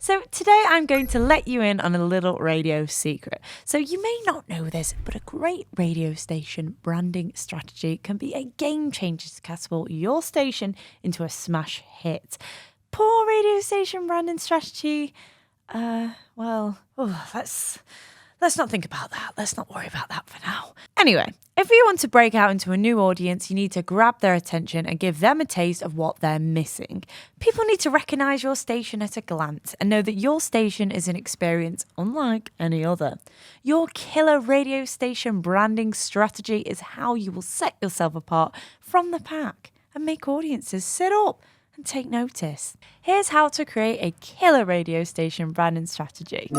So today I'm going to let you in on a little radio secret. So you may not know this, but a great radio station branding strategy can be a game changer to catapult your station into a smash hit. Poor radio station branding strategy, let's not think about that. Let's not worry about that for now. Anyway, if you want to break out into a new audience, you need to grab their attention and give them a taste of what they're missing. People need to recognise your station at a glance and know that your station is an experience unlike any other. Your killer radio station branding strategy is how you will set yourself apart from the pack and make audiences sit up and take notice. Here's how to create a killer radio station branding strategy.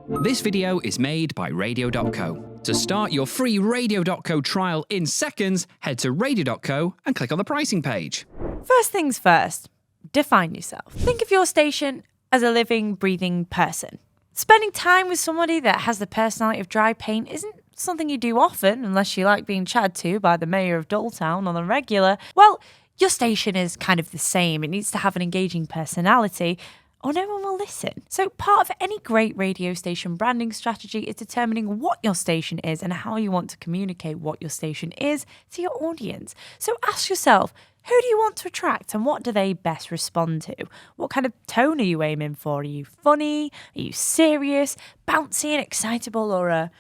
This video is made by Radio.co. To start your free Radio.co trial in seconds, head to Radio.co and click on the pricing page. First things first, define yourself. Think of your station as a living, breathing person. Spending time with somebody that has the personality of dry paint isn't something you do often unless you like being chatted to by the mayor of Dulltown on the regular. Well, your station is kind of the same. It needs to have an engaging personality, or no one will listen. So part of any great radio station branding strategy is determining what your station is and how you want to communicate what your station is to your audience. So ask yourself, who do you want to attract and what do they best respond to? What kind of tone are you aiming for? Are you funny? Are you serious, bouncy and excitable, or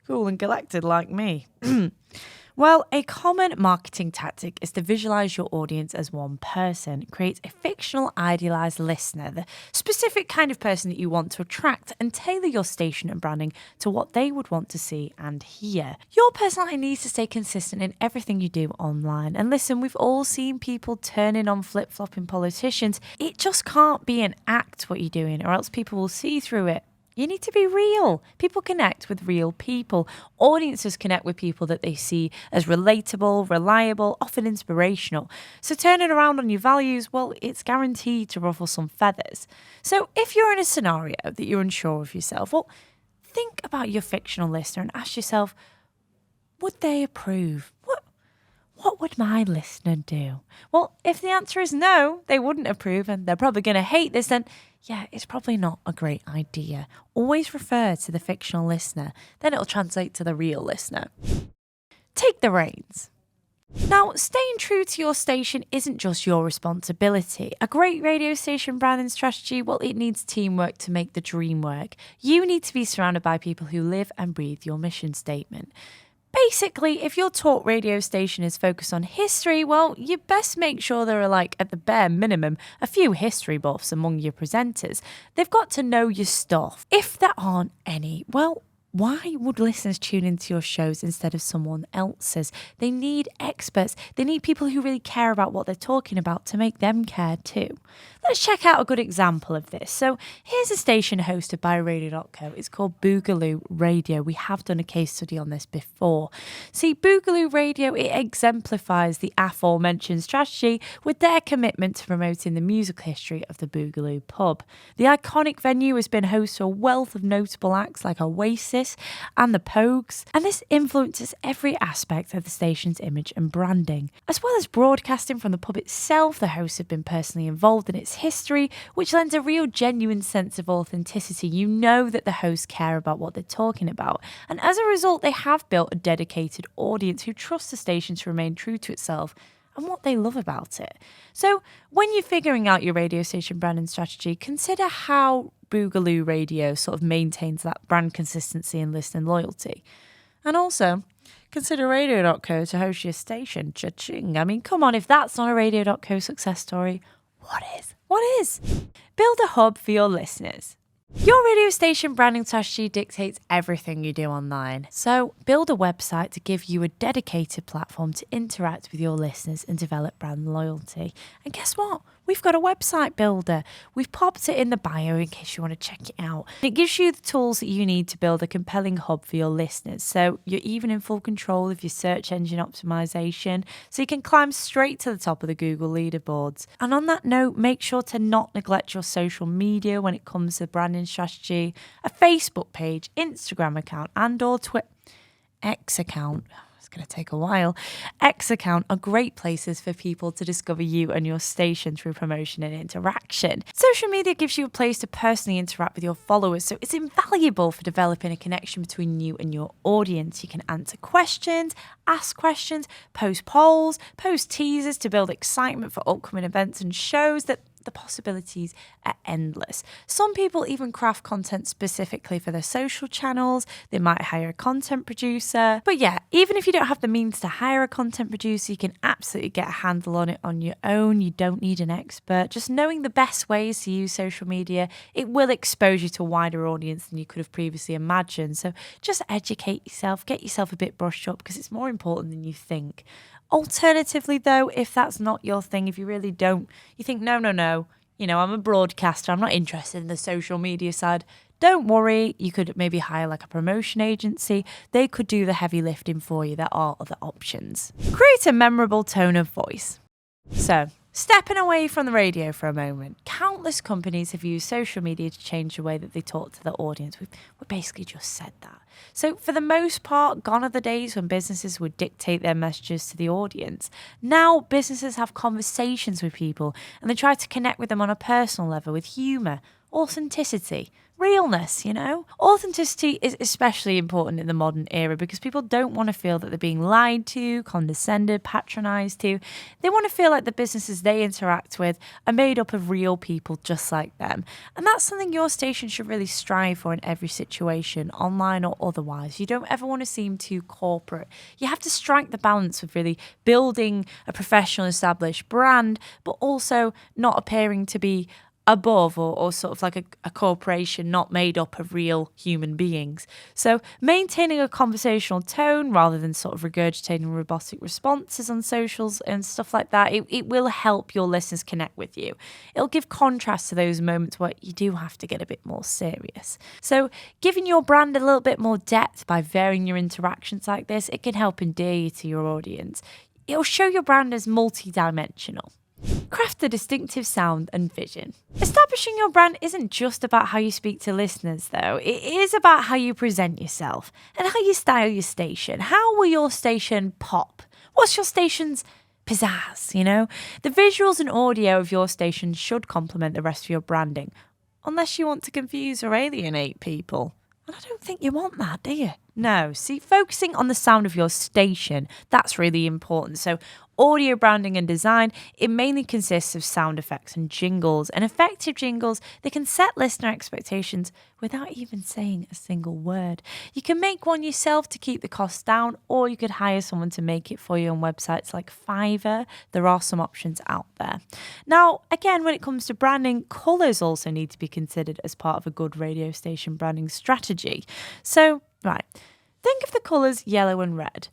cool and collected like me? Well, a common marketing tactic is to visualize your audience as one person. Create a fictional, idealized listener, the specific kind of person that you want to attract, and tailor your station and branding to what they would want to see and hear. Your personality needs to stay consistent in everything you do online. And listen, we've all seen people turning on flip-flopping politicians. It just can't be an act what you're doing, or else people will see through it. You need to be real. People connect with real people. Audiences connect with people that they see as relatable, reliable, often inspirational. So turning around on your values, well, it's guaranteed to ruffle some feathers. So if you're in a scenario that you're unsure of yourself, well, think about your fictional listener and ask yourself, would they approve? What would my listener do? Well, if the answer is no, they wouldn't approve and they're probably going to hate this, then yeah, it's probably not a great idea. Always refer to the fictional listener, then it'll translate to the real listener. Take the reins. Now, staying true to your station isn't just your responsibility. A great radio station branding strategy, well, it needs teamwork to make the dream work. You need to be surrounded by people who live and breathe your mission statement. Basically, if your talk radio station is focused on history, well, you best make sure there are, at the bare minimum, a few history buffs among your presenters. They've got to know your stuff. If there aren't any, well, why would listeners tune into your shows instead of someone else's? They need experts. They need people who really care about what they're talking about to make them care too. Let's check out a good example of this. So here's a station hosted by Radio.co. It's called Boogaloo Radio. We have done a case study on this before. See, Boogaloo Radio, it exemplifies the aforementioned strategy with their commitment to promoting the musical history of the Boogaloo pub. The iconic venue has been host to a wealth of notable acts like Oasis and the Pogues, and this influences every aspect of the station's image and branding. As well as broadcasting from the pub itself, the hosts have been personally involved in its history, which lends a real genuine sense of authenticity. You know that the hosts care about what they're talking about, and as a result they have built a dedicated audience who trust the station to remain true to itself and what they love about it. So when you're figuring out your radio station branding strategy, consider how Boogaloo Radio sort of maintains that brand consistency and listener loyalty. And also, consider Radio.co to host your station. Cha-ching. I mean, come on, if that's not a Radio.co success story, what is? What is? Build a hub for your listeners. Your radio station branding strategy dictates everything you do online. So build a website to give you a dedicated platform to interact with your listeners and develop brand loyalty. And guess what? We've got a website builder. We've popped it in the bio in case you want to check it out. It gives you the tools that you need to build a compelling hub for your listeners. So you're even in full control of your search engine optimization, so you can climb straight to the top of the Google leaderboards. And on that note, make sure to not neglect your social media when it comes to branding strategy. A Facebook page, Instagram account, and or X account. going to take a while. X account are great places for people to discover you and your station through promotion and interaction. Social media gives you a place to personally interact with your followers, so it's invaluable for developing a connection between you and your audience. You can answer questions, ask questions, post polls, post teasers to build excitement for upcoming events and shows. That the possibilities are endless. Some people even craft content specifically for their social channels. They might hire a content producer. But yeah, even if you don't have the means to hire a content producer, you can absolutely get a handle on it on your own. You don't need an expert. Just knowing the best ways to use social media, it will expose you to a wider audience than you could have previously imagined. So just educate yourself, get yourself a bit brushed up, because it's more important than you think. Alternatively, though, if that's not your thing, if you really don't, you think, no, I'm a broadcaster, I'm not interested in the social media side, don't worry, you could maybe hire like a promotion agency. They could do the heavy lifting for you. There are other options. Create a memorable tone of voice. So, stepping away from the radio for a moment, countless companies have used social media to change the way that they talk to their audience. We basically just said that. So for the most part, gone are the days when businesses would dictate their messages to the audience. Now businesses have conversations with people and they try to connect with them on a personal level with humour, authenticity, realness, Authenticity is especially important in the modern era because people don't want to feel that they're being lied to, condescended, patronised to. They want to feel like the businesses they interact with are made up of real people just like them. And that's something your station should really strive for in every situation, online or otherwise. You don't ever want to seem too corporate. You have to strike the balance with really building a professional, established brand, but also not appearing to be above or sort of like a corporation not made up of real human beings. So maintaining a conversational tone rather than sort of regurgitating robotic responses on socials and stuff like that, it will help your listeners connect with you. It'll give contrast to those moments where you do have to get a bit more serious. So giving your brand a little bit more depth by varying your interactions like this, it can help endear you to your audience. It'll show your brand as multi-dimensional. Craft a distinctive sound and vision. Establishing your brand isn't just about how you speak to listeners, though. It is about how you present yourself and how you style your station. How will your station pop? What's your station's pizzazz, The visuals and audio of your station should complement the rest of your branding, unless you want to confuse or alienate people. And I don't think you want that, do you? No. See, focusing on the sound of your station, that's really important. So audio branding and design, it mainly consists of sound effects and jingles. And effective jingles, they can set listener expectations without even saying a single word. You can make one yourself to keep the costs down, or you could hire someone to make it for you on websites like Fiverr. There are some options out there. Now, again, when it comes to branding, colours also need to be considered as part of a good radio station branding strategy. So, right, think of the colours yellow and red.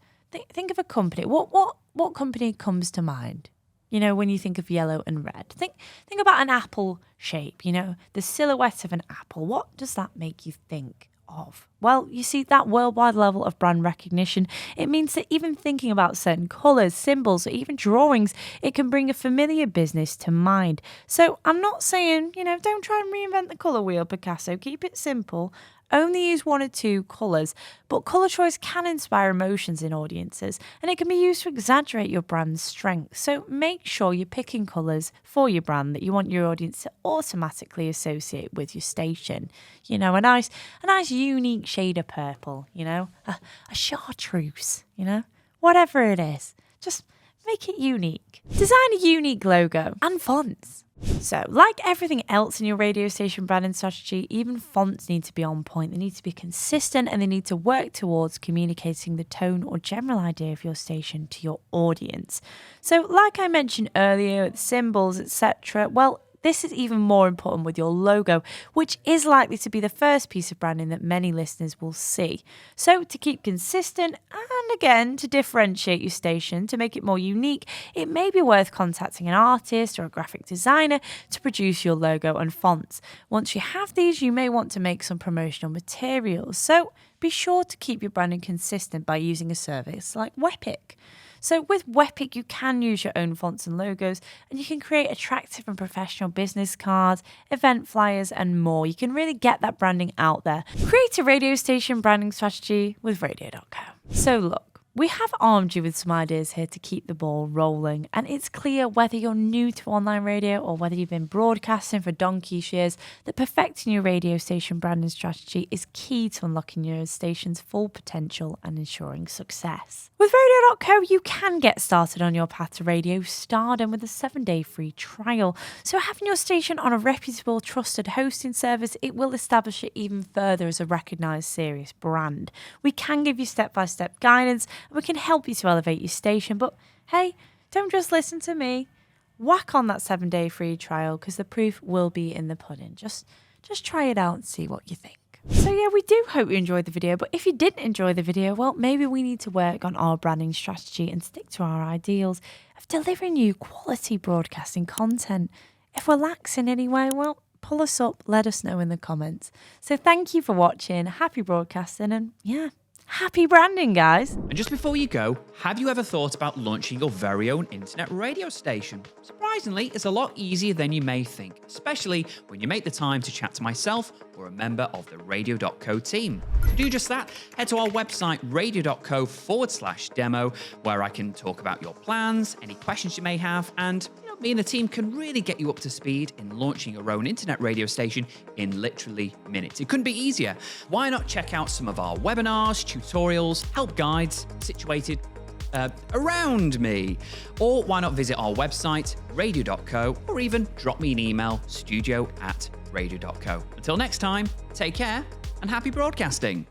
Think of a company. What company comes to mind? When you think of yellow and red. Think about an apple shape, the silhouette of an apple. What does that make you think of? Well, you see, that worldwide level of brand recognition, it means that even thinking about certain colours, symbols, or even drawings, it can bring a familiar business to mind. So I'm not saying, don't try and reinvent the colour wheel, Picasso. Keep it simple. Only use one or two colours, but colour choice can inspire emotions in audiences and it can be used to exaggerate your brand's strength. So make sure you're picking colours for your brand that you want your audience to automatically associate with your station. A nice unique shade of purple, a chartreuse, whatever it is. Just make it unique. Design a unique logo and fonts. So, like everything else in your radio station branding strategy, even fonts need to be on point. They need to be consistent and they need to work towards communicating the tone or general idea of your station to your audience. So, like I mentioned earlier, the symbols, etc., well, this is even more important with your logo, which is likely to be the first piece of branding that many listeners will see. So to keep consistent and again to differentiate your station, to make it more unique, it may be worth contacting an artist or a graphic designer to produce your logo and fonts. Once you have these, you may want to make some promotional materials. So be sure to keep your branding consistent by using a service like Wepic. So with Wepic, you can use your own fonts and logos and you can create attractive and professional business cards, event flyers and more. You can really get that branding out there. Create a radio station branding strategy with Radio.co. So look, We have armed you with some ideas here to keep the ball rolling, and it's clear whether you're new to online radio or whether you've been broadcasting for donkey's years that perfecting your radio station branding strategy is key to unlocking your station's full potential and ensuring success. With Radio.co, you can get started on your path to radio stardom with a 7-day free trial. So having your station on a reputable, trusted hosting service, it will establish it even further as a recognised, serious brand. We can give you step-by-step guidance, and we can help you to elevate your station. But hey, don't just listen to me. Whack on that 7-day free trial, because the proof will be in the pudding. Just try it out and see what you think. So yeah, we do hope you enjoyed the video, but if you didn't enjoy the video, well, maybe we need to work on our branding strategy and stick to our ideals of delivering you quality broadcasting content. If we're lax in any way, well, pull us up, let us know in the comments. So thank you for watching, happy broadcasting, and yeah, happy branding, guys. And just before you go, have you ever thought about launching your very own internet radio station? Surprisingly, it's a lot easier than you may think, especially when you make the time to chat to myself or a member of the Radio.co team. To do just that, head to our website, radio.co/demo, where I can talk about your plans, any questions you may have, and me and the team can really get you up to speed in launching your own internet radio station in literally minutes. It couldn't be easier. Why not check out some of our webinars, tutorials, help guides situated around me? Or why not visit our website, radio.co, or even drop me an email, studio@radio.co. Until next time, take care and happy broadcasting.